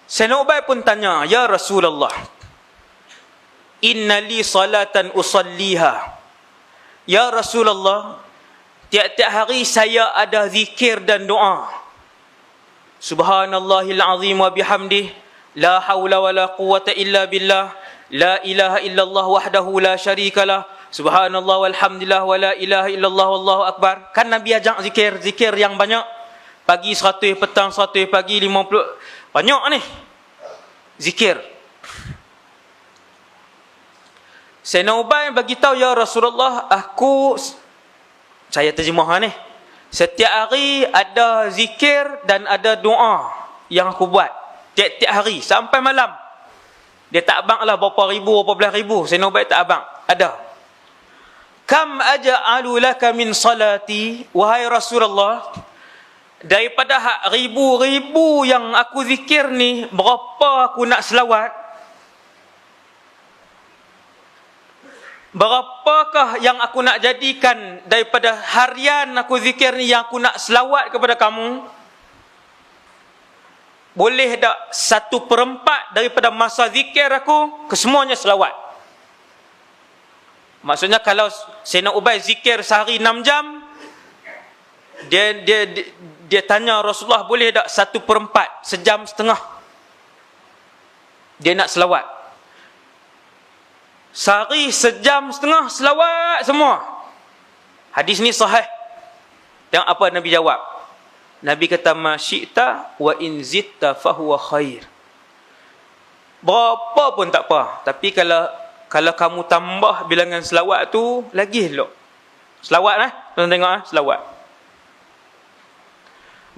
Sayyidina Ubay pun tanya, "Ya Rasulullah, inna li salatan usalliha." Ya Rasulullah, tiap-tiap hari saya ada zikir dan doa. Subhanallahil azim wa bihamdih, la haula wa la quwwata illa billah, la ilaha illallah wahdahu la syarikalah, subhanallah walhamdulillah wa la ilaha illallah wallahu akbar. Kan Nabi ajak zikir yang banyak. Pagi 100, petang 100, pagi 50. Banyak ni zikir. Sayyidina Ubay bagi tahu, "Ya Rasulullah, saya terjemah ni. Setiap hari ada zikir dan ada doa yang aku buat. Tiap-tiap hari sampai malam." Dia tak abang lah berapa ribu, berapa belas ribu. Sayyidina Ubay tak abang. Ada. "Kam aja'alu laka min salati?" Wahai Rasulullah, daripada ribu-ribu yang aku zikir ni, berapa aku nak selawat? Berapakah yang aku nak jadikan daripada harian aku zikir ni yang aku nak selawat kepada kamu? Boleh tak 1/4 daripada masa zikir aku kesemuanya selawat? Maksudnya kalau Sayyidina Ubay zikir sehari 6 jam, dia tanya Rasulullah, boleh tak 1/4, sejam setengah dia nak selawat? Sehari sejam setengah selawat semua. Hadis ni sahih. Yang apa Nabi jawab? Nabi kata, "Ma syi'ta wa in zitta fahuwa khair." Berapa pun tak apa, tapi kalau kamu tambah bilangan selawat tu, lagi elok. Selawat tuan tengok selawat.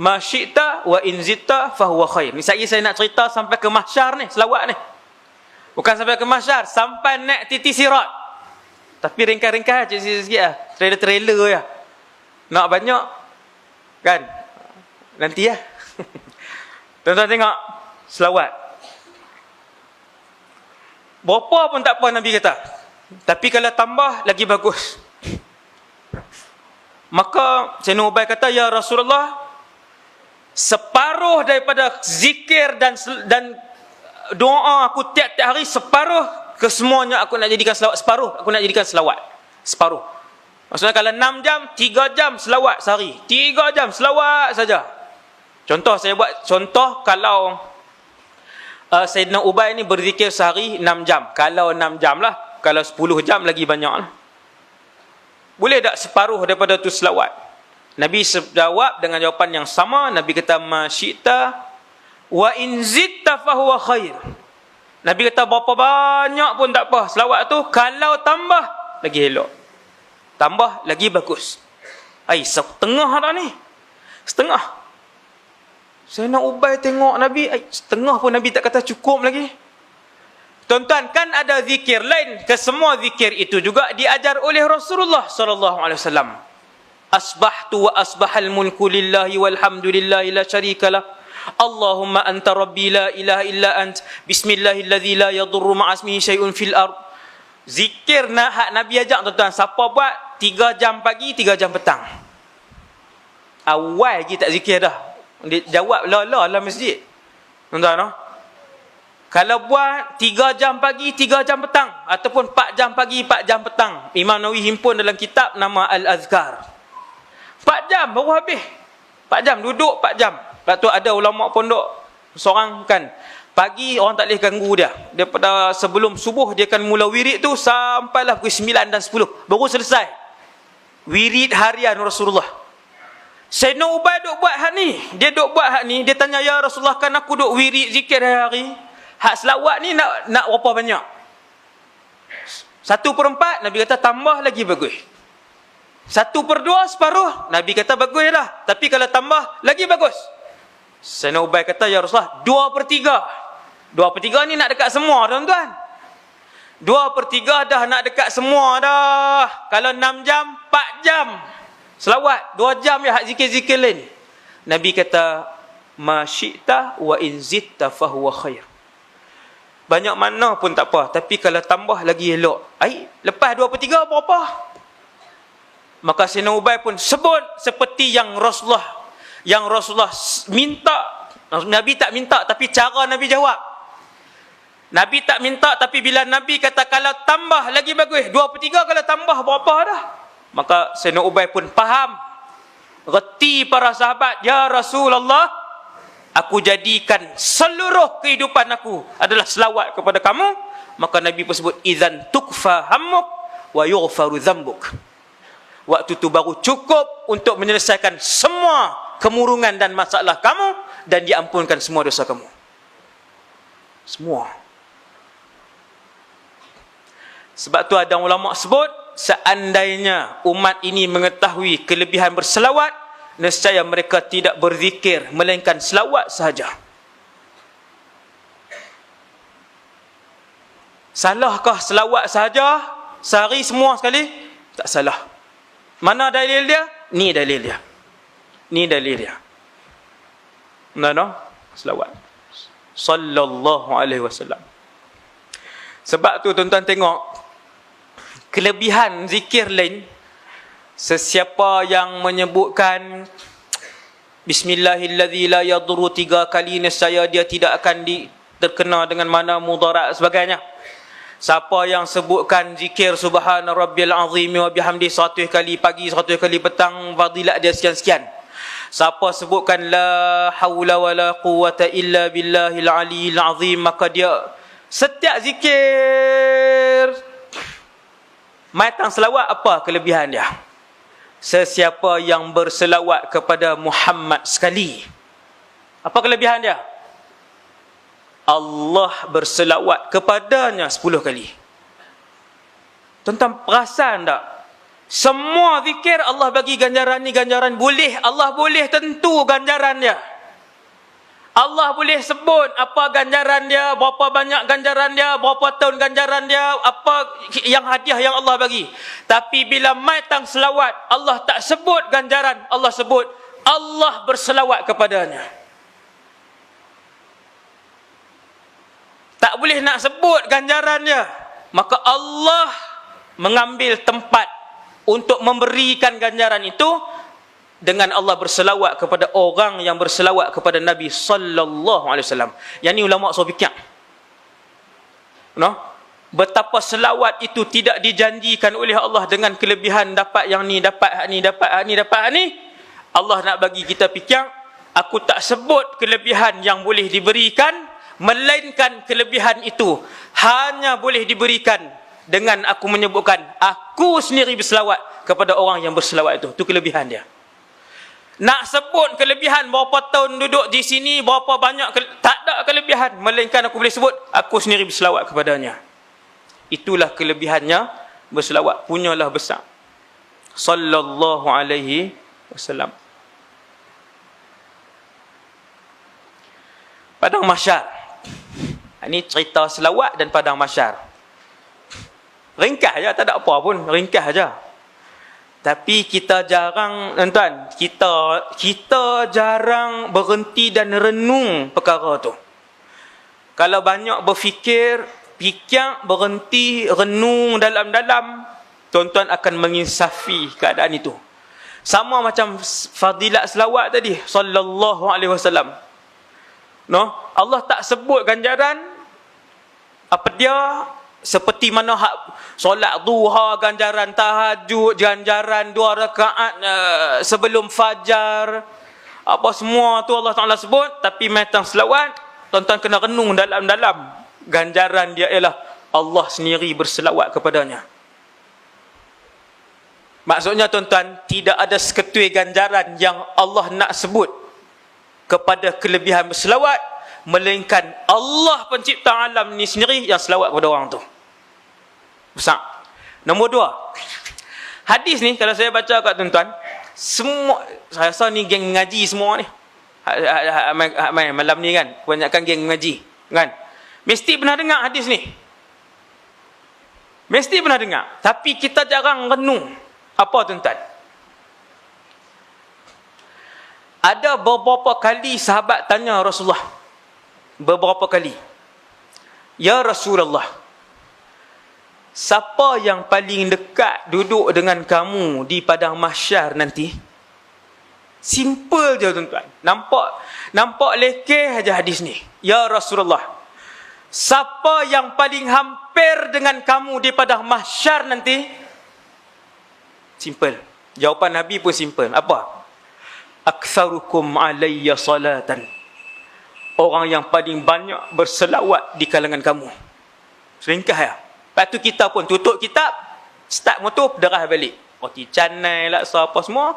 "Ma syi'ta wa in zitta fahuwa khair." Ni saya nak cerita sampai ke mahsyar ni, selawat ni. Bukan sampai ke mahsyar, sampai naik titi sirat. Tapi ringkas-ringkas sikit-sikit lah. Trailer ya. Nak banyak kan? Nanti ya. Tuan-tuan tengok selawat. Berapa pun tak apa Nabi kata. Tapi kalau tambah lagi bagus. Maka Sayyidina Ubay kata, "Ya Rasulullah, separuh daripada zikir dan doa aku tiap-tiap hari, separuh kesemuanya aku nak jadikan selawat. Separuh aku nak jadikan selawat. Separuh." Maksudnya kalau 6 jam, 3 jam selawat sehari. 3 jam selawat saja. Contoh, saya buat contoh, kalau Sayyidina Ubay ni berzikir sehari 6 jam. Kalau 6 jam lah. Kalau 10 jam lagi banyak lah. Boleh tak separuh daripada tu selawat? Nabi jawab dengan jawapan yang sama. Nabi kata, "Ma syi'ta wa in zitta fahuwa khair." Nabi kata berapa banyak pun tak apa selawat tu, kalau tambah lagi elok. Tambah lagi bagus. Setengah dah ni. Setengah. Sayyidina Ubay tengok Nabi, setengah pun Nabi tak kata cukup lagi. Tuan-tuan, kan ada zikir lain. Kesemua zikir itu juga diajar oleh Rasulullah sallallahu alaihi wasallam. "Asbahtu wa asbahal mulku lillahi walhamdulillahi la syarikalah. Allahumma anta rabbi la ilaha illa ant. Bismillahilladzi la yadurru ma'asmihi syai'un fil ard." Zikir hak Nabi ajak tuan-tuan. Siapa buat 3 jam pagi, 3 jam petang. Awal lagi tak zikir dah. Dia jawab la dalam masjid. Tuan-tuan, kalau buat 3 jam pagi, 3 jam petang, ataupun 4 jam pagi, 4 jam petang. Imam Nawawi himpun dalam kitab nama Al-Azkar. 4 jam baru habis. 4 jam duduk, 4 jam. Lepas tu ada ulama pondok seorang kan, pagi orang tak boleh ganggu dia. Daripada sebelum subuh dia akan mula wirid tu sampailah pukul 9 dan 10. Baru selesai wirid harian Rasulullah. Sayyidina Ubay duk buat hak ni. Dia duk buat hak ni, dia tanya, "Ya Rasulullah, kan aku duk wirid zikir hari-hari. Hak selawat ni nak berapa banyak?" 1/4, Nabi kata tambah lagi bagus. 1/2, separuh, Nabi kata bagus dah. Tapi kalau tambah lagi bagus. Sayyidina Ubay kata, "Ya Rasulullah, 2/3. 2/3 ni nak dekat semua tuan-tuan. 2/3 dah nak dekat semua dah. Kalau 6 jam, 4 jam selawat, 2 jam ya hak zikir-zikir lain." Nabi kata, "Ma syi'ta wa in zitta fahuwa khair." Banyak mana pun tak apa, tapi kalau tambah lagi elok. Lepas 2/3 berapa? Maka Sayyidina Ubay pun sebut seperti yang Rasulullah minta Nabi tak minta, tapi cara Nabi jawab. Nabi tak minta, tapi bila Nabi kata kalau tambah lagi bagus, 2/3 kalau tambah berapa dah. Maka Sayyidina Ubay pun faham. Reti para sahabat, ya Rasulullah, aku jadikan seluruh kehidupan aku adalah selawat kepada kamu. Maka Nabi pun sebut, idzan tukfa hammuk wa yughfaru dzambuk. Waktu tu baru cukup untuk menyelesaikan semua kemurungan dan masalah kamu, dan diampunkan semua dosa kamu. Semua. Sebab tu ada ulama sebut, seandainya umat ini mengetahui kelebihan berselawat, nescaya mereka tidak berzikir melainkan selawat sahaja. Salahkah selawat sahaja sehari semua sekali? Tak salah. Mana dalil dia? Ni dalil dia. Ni dalil dia. Mana? Selawat. Sallallahu alaihi wasallam. Sebab tu tuan-tuan tengok kelebihan zikir lain. Sesiapa yang menyebutkan Bismillahilladzi la yadurru 3 kali, nescaya dia tidak akan terkena dengan mana mudarat sebagainya. Siapa yang sebutkan zikir Subhana Rabbiyal Azim wa bihamdi 100 kali pagi, 100 kali petang, fadilat dia sekian-sekian. Siapa sebutkan la haula wala quwata illa billahil aliyil azim, maka dia setiap zikir matang selawat, apa kelebihan dia? Sesiapa yang berselawat kepada Muhammad sekali, apa kelebihan dia? Allah berselawat kepadanya 10 kali. Tuan-tuan perasan tak? Semua zikir Allah bagi ganjaran ni, ganjaran boleh. Allah boleh tentu ganjaran dia. Allah boleh sebut apa ganjaran dia, berapa banyak ganjaran dia, berapa tahun ganjaran dia, apa yang hadiah yang Allah bagi. Tapi bila mai tang selawat, Allah tak sebut ganjaran, Allah sebut Allah berselawat kepadanya. Tak boleh nak sebut ganjaran dia. Maka Allah mengambil tempat untuk memberikan ganjaran itu dengan Allah berselawat kepada orang yang berselawat kepada Nabi sallallahu alaihi wasallam. Yang ni ulama usul fikih. No? Betapa selawat itu tidak dijanjikan oleh Allah dengan kelebihan dapat yang ni, dapat hak ni, dapat hak ni, dapat hak ni. Allah nak bagi kita fikir, aku tak sebut kelebihan yang boleh diberikan, melainkan kelebihan itu hanya boleh diberikan dengan aku menyebutkan aku sendiri berselawat kepada orang yang berselawat itu. Itu kelebihan dia. Nak sebut kelebihan berapa tahun duduk di sini, berapa banyak, tak ada kelebihan, melainkan aku boleh sebut aku sendiri berselawat kepadanya. Itulah kelebihannya berselawat, punyalah besar. Sallallahu alaihi wasallam. Padang Mahsyar. Ini cerita selawat dan padang mahsyar. Ringkas je, tak ada apa pun, ringkas je. Tapi kita jarang, tuan-tuan, kita jarang berhenti dan renung perkara tu. Kalau banyak berfikir, berhenti, renung dalam-dalam, tuan-tuan akan menginsafi keadaan itu. Sama macam fadilat selawat tadi, sallallahu alaihi wasallam. No, Allah tak sebut ganjaran apa dia, seperti mana hak solat duha, ganjaran tahajud, ganjaran 2 rakaat sebelum fajar, apa semua tu Allah Taala sebut. Tapi matang selawat, tuan-tuan kena renung dalam-dalam. Ganjaran dia ialah Allah sendiri berselawat kepadanya. Maksudnya tuan-tuan, tidak ada seketui ganjaran yang Allah nak sebut kepada kelebihan berselawat, melainkan Allah pencipta alam ni sendiri yang selawat kepada orang tu. Besar. Nombor 2. Hadis ni kalau saya baca kat tuan-tuan, semua, saya rasa ni geng ngaji semua ni. Malam ni kan, kebanyakan geng ngaji kan. Mesti pernah dengar hadis ni. Mesti pernah dengar. Tapi kita jarang renung. Apa tuan-tuan? Ada beberapa kali sahabat tanya Rasulullah, beberapa kali, ya Rasulullah, siapa yang paling dekat duduk dengan kamu di padang mahsyar nanti? Simple je tuan-tuan. Nampak lekeh aja hadis ni. Ya Rasulullah, siapa yang paling hampir dengan kamu di padang mahsyar nanti? Simple. Jawapan Nabi pun simple. Apa? Aktsarukum alayya salatan. Orang yang paling banyak berselawat di kalangan kamu. Seringkah ya. Lepas tu kita pun tutup kitab, start motor, derah balik. Roti canai lah, apa semua.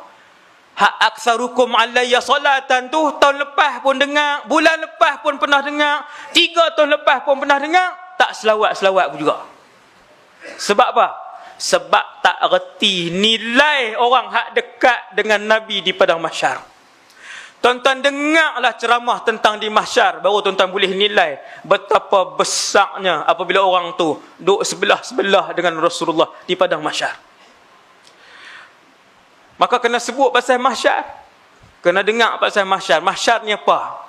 Hak aktsarukum alayya salatan tu tahun lepas pun dengar, bulan lepas pun pernah dengar, 3 tahun lepas pun pernah dengar, tak selawat-selawat pun juga. Sebab apa? Sebab tak reti nilai orang hak dekat dengan Nabi di padang mahsyar. Tuan-tuan dengarlah ceramah tentang di mahsyar, baru tuan-tuan boleh nilai betapa besarnya apabila orang tu duduk sebelah-sebelah dengan Rasulullah di padang mahsyar. Maka kena sebut pasal mahsyar. Kena dengar pasal mahsyar. Mahsyar ni apa?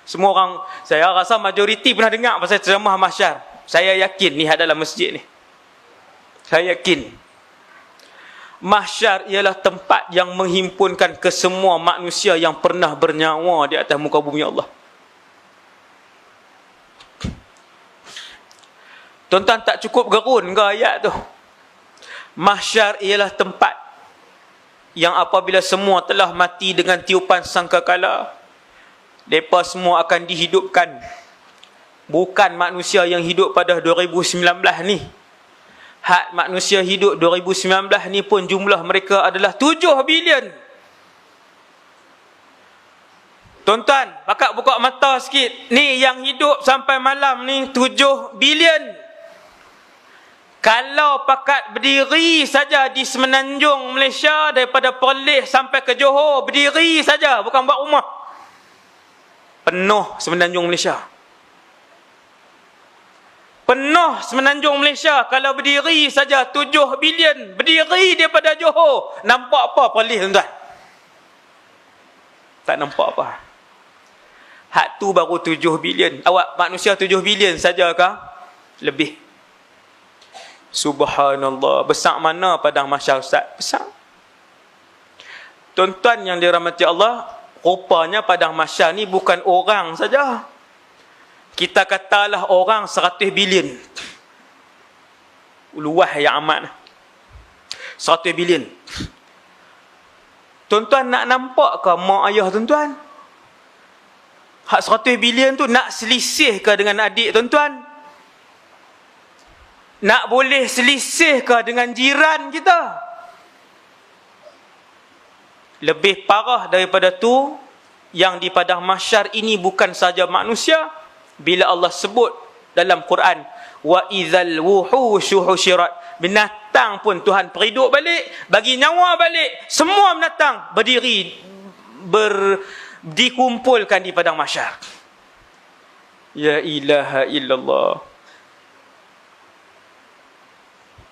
Semua orang, saya rasa majoriti pernah dengar pasal ceramah mahsyar. Saya yakin ni dalam masjid ni. Saya yakin. Mahsyar ialah tempat yang menghimpunkan kesemua manusia yang pernah bernyawa di atas muka bumi Allah. Tuan-tuan tak cukup gerun ke ayat tu? Mahsyar ialah tempat yang apabila semua telah mati dengan tiupan sangkakala, mereka semua akan dihidupkan. Bukan manusia yang hidup pada 2019 ni. Hak manusia hidup 2019 ni pun jumlah mereka adalah 7 bilion. Tuan-tuan, pakat buka mata sikit. Ni yang hidup sampai malam ni 7 bilion. Kalau pakat berdiri saja di semenanjung Malaysia, daripada Perlis sampai ke Johor, berdiri saja, bukan buat rumah, penuh semenanjung Malaysia. Penuh semenanjung Malaysia. Kalau berdiri saja 7 bilion, berdiri daripada Johor, nampak apa Perlis tuan-tuan? Tak nampak apa. Hak tu baru 7 bilion. Awak manusia 7 bilion sajakah? Lebih. Subhanallah. Besar mana padang mahsyar Ustaz? Besar. Tuan-tuan yang dirahmati Allah, rupanya padang mahsyar ni bukan orang saja. Kita katalah orang 100 bilion. Luah yang amat. 100 bilion. Tuan-tuan nak nampak ke mak ayah tuan-tuan? Hak 100 bilion tu nak selisih ke dengan adik tuan-tuan? Nak boleh selisih ke dengan jiran kita? Lebih parah daripada tu, yang di padang mahsyar ini bukan saja manusia. Bila Allah sebut dalam Quran, wa idzal wuhushu husyirat, binatang pun Tuhan periduk balik, bagi nyawa balik, semua binatang berdiri, dikumpulkan di padang mahsyar. Ya ilaha illallah.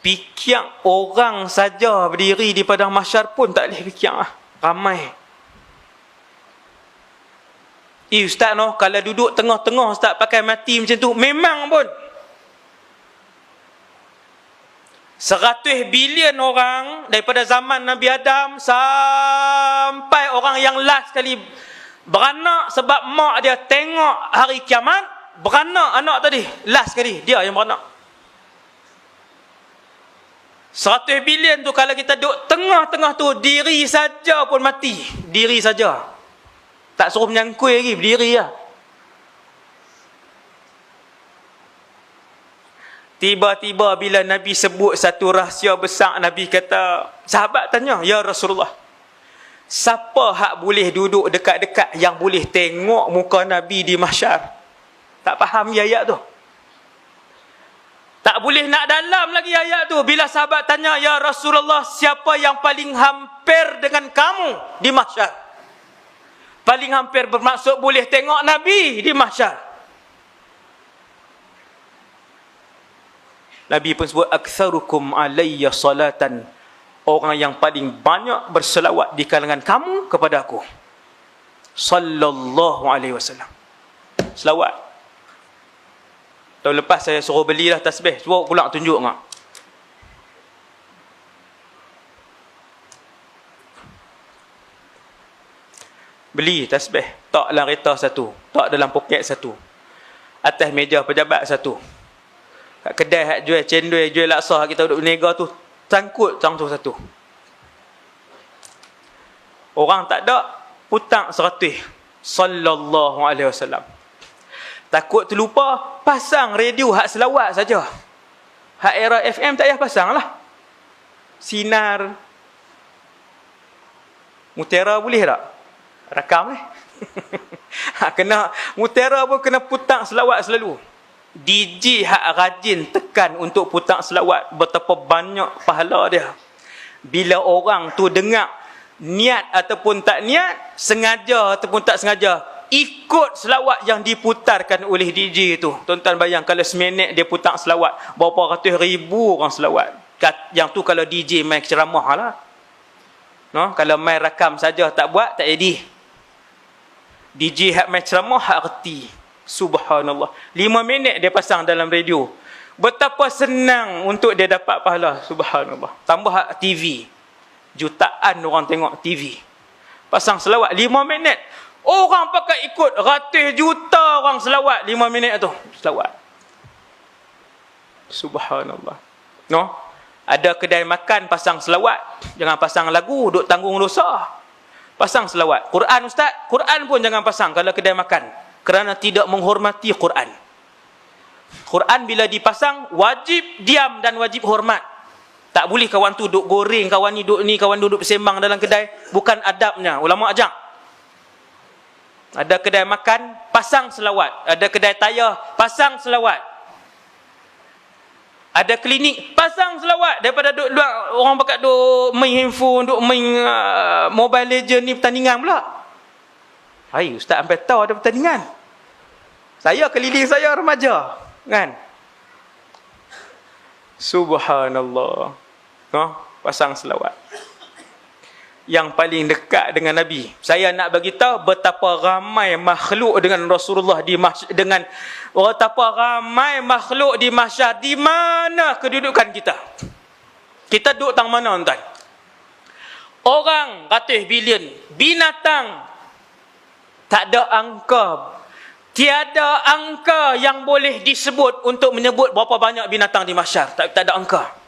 Pikiang orang saja berdiri di padang mahsyar pun tak boleh pikiang lah. Ramai. Ustaz no, kalau duduk tengah-tengah Ustaz pakai mati macam tu, memang pun 100 bilion orang daripada zaman Nabi Adam sampai orang yang last kali beranak sebab mak dia tengok hari kiamat, beranak anak tadi, last kali dia yang beranak. 100 bilion tu kalau kita duduk tengah-tengah tu, diri saja pun mati. Diri saja. Tak suruh menyangkui lagi, berdiri lah. Tiba-tiba bila Nabi sebut satu rahsia besar, Nabi kata, sahabat tanya, ya Rasulullah, siapa hak boleh duduk dekat-dekat yang boleh tengok muka Nabi di mahsyar? Tak faham ayat tu. Tak boleh nak dalam lagi ayat tu. Bila sahabat tanya, ya Rasulullah, siapa yang paling hampir dengan kamu di mahsyar? Paling hampir bermaksud boleh tengok Nabi di mahsyar. Nabi pun sebut, aktsarukum alayya salatan, orang yang paling banyak berselawat di kalangan kamu kepada aku. Sallallahu alaihi wasallam. Selawat. Tahun lepas saya suruh belilah tasbih. Cuba pula tunjuk tak? Beli tasbih, tak dalam kereta satu, tak dalam poket satu, atas meja pejabat satu. Kat kedai hak jual cendol, jual laksa kita duduk berniaga tu, sangkut tu satu. Orang tak ada, putang 100. Sallallahu alaihi wasallam. Takut terlupa, pasang radio hak selawat saja. Hak era FM tak payah pasang lah. Sinar Mutiara boleh tak? Rakam kena Mutiara pun kena putang selawat selalu. DJ hak rajin tekan untuk putang selawat, betapa banyak pahala dia. Bila orang tu dengar, niat ataupun tak niat, sengaja ataupun tak sengaja, ikut selawat yang diputarkan oleh DJ tu. Tuan-tuan bayang kalau seminit dia putang selawat, berapa ratus ribu orang selawat. Yang tu kalau DJ main ceramah lah. No? Kalau main rakam saja tak buat, tak jadi. DJ hak main ceramah, hak reti. Subhanallah. 5 minit dia pasang dalam radio. Betapa senang untuk dia dapat pahala. Subhanallah. Tambah hak TV. Jutaan orang tengok TV. Pasang selawat 5 minit. Orang pakai ikut. Ratus juta orang selawat 5 minit tu. Selawat. Subhanallah. No? Ada kedai makan pasang selawat. Jangan pasang lagu, duk tanggung dosa. Pasang selawat. Quran ustaz, Quran pun jangan pasang kalau kedai makan. Kerana tidak menghormati Quran. Quran bila dipasang, wajib diam dan wajib hormat. Tak boleh kawan tu duk goreng, kawan ni duk ni, kawan duduk bersembang dalam kedai. Bukan adabnya. Ulama ajak. Ada kedai makan, pasang selawat. Ada kedai tayar, pasang selawat. Ada klinik, pasang selawat. Daripada duk luar, orang pakat duk main handphone, duk main Mobile Legend ni pertandingan pula. Hai, ustaz sampai tahu ada pertandingan. Saya keliling saya remaja, kan? Subhanallah. No, pasang selawat. Yang paling dekat dengan Nabi. Saya nak bagi tahu betapa ramai makhluk dengan Rasulullah di dengan betapa ramai makhluk di mahsyar. Di mana kedudukan kita? Kita duduk tang mana tuan? Orang ratus bilion, binatang tak ada angka. Tiada angka yang boleh disebut untuk menyebut berapa banyak binatang di mahsyar. Tak ada angka.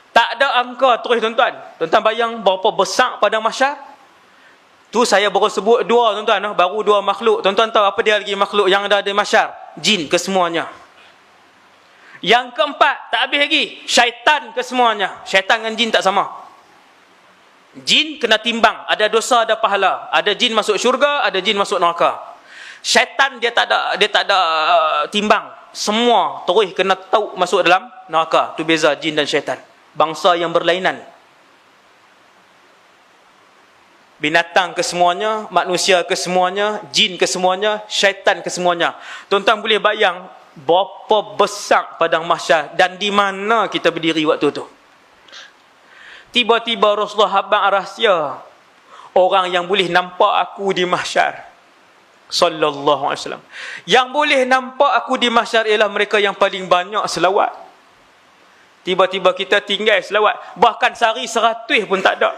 Tak ada angka terus tuan-tuan. Tuan-tuan bayang berapa besar pada mahsyar? Tu saya baru sebut dua tuan-tuan. Baru dua makhluk. Tuan-tuan tahu apa dia lagi makhluk yang ada di mahsyar? Jin kesemuanya. Yang keempat, tak habis lagi. Syaitan kesemuanya. Syaitan dengan jin tak sama. Jin kena timbang, ada dosa ada pahala. Ada jin masuk syurga, ada jin masuk neraka. Syaitan dia tak ada timbang. Semua terus kena tahu masuk dalam neraka. Tu beza jin dan syaitan. Bangsa yang berlainan. Binatang kesemuanya, manusia kesemuanya, jin kesemuanya, syaitan kesemuanya. Tuan-tuan boleh bayang berapa besar padang mahsyar dan di mana kita berdiri waktu tu. Tiba-tiba Rasulullah habang rahsia orang yang boleh nampak aku di mahsyar. Sallallahu alaihi wasallam. Yang boleh nampak aku di mahsyar ialah mereka yang paling banyak selawat. Tiba-tiba kita tinggal selawat. Bahkan sehari 100 pun tak ada.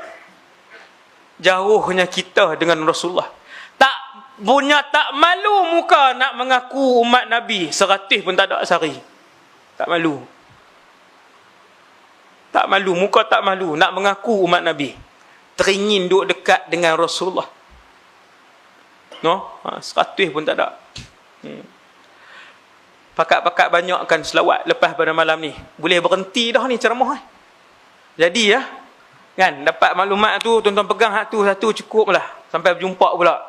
Jauhnya kita dengan Rasulullah. Tak malu muka nak mengaku umat Nabi. 100 pun tak ada sehari. Tak malu. Tak malu, muka tak malu nak mengaku umat Nabi. Teringin duduk dekat dengan Rasulullah. No, 100 pun tak ada. Pakat-pakat banyakkan selawat lepas pada malam ni. Boleh berhenti dah ni ceramah. Jadi ya, kan dapat maklumat tu, tuan-tuan pegang hak tu satu cukup lah. Sampai berjumpa pula.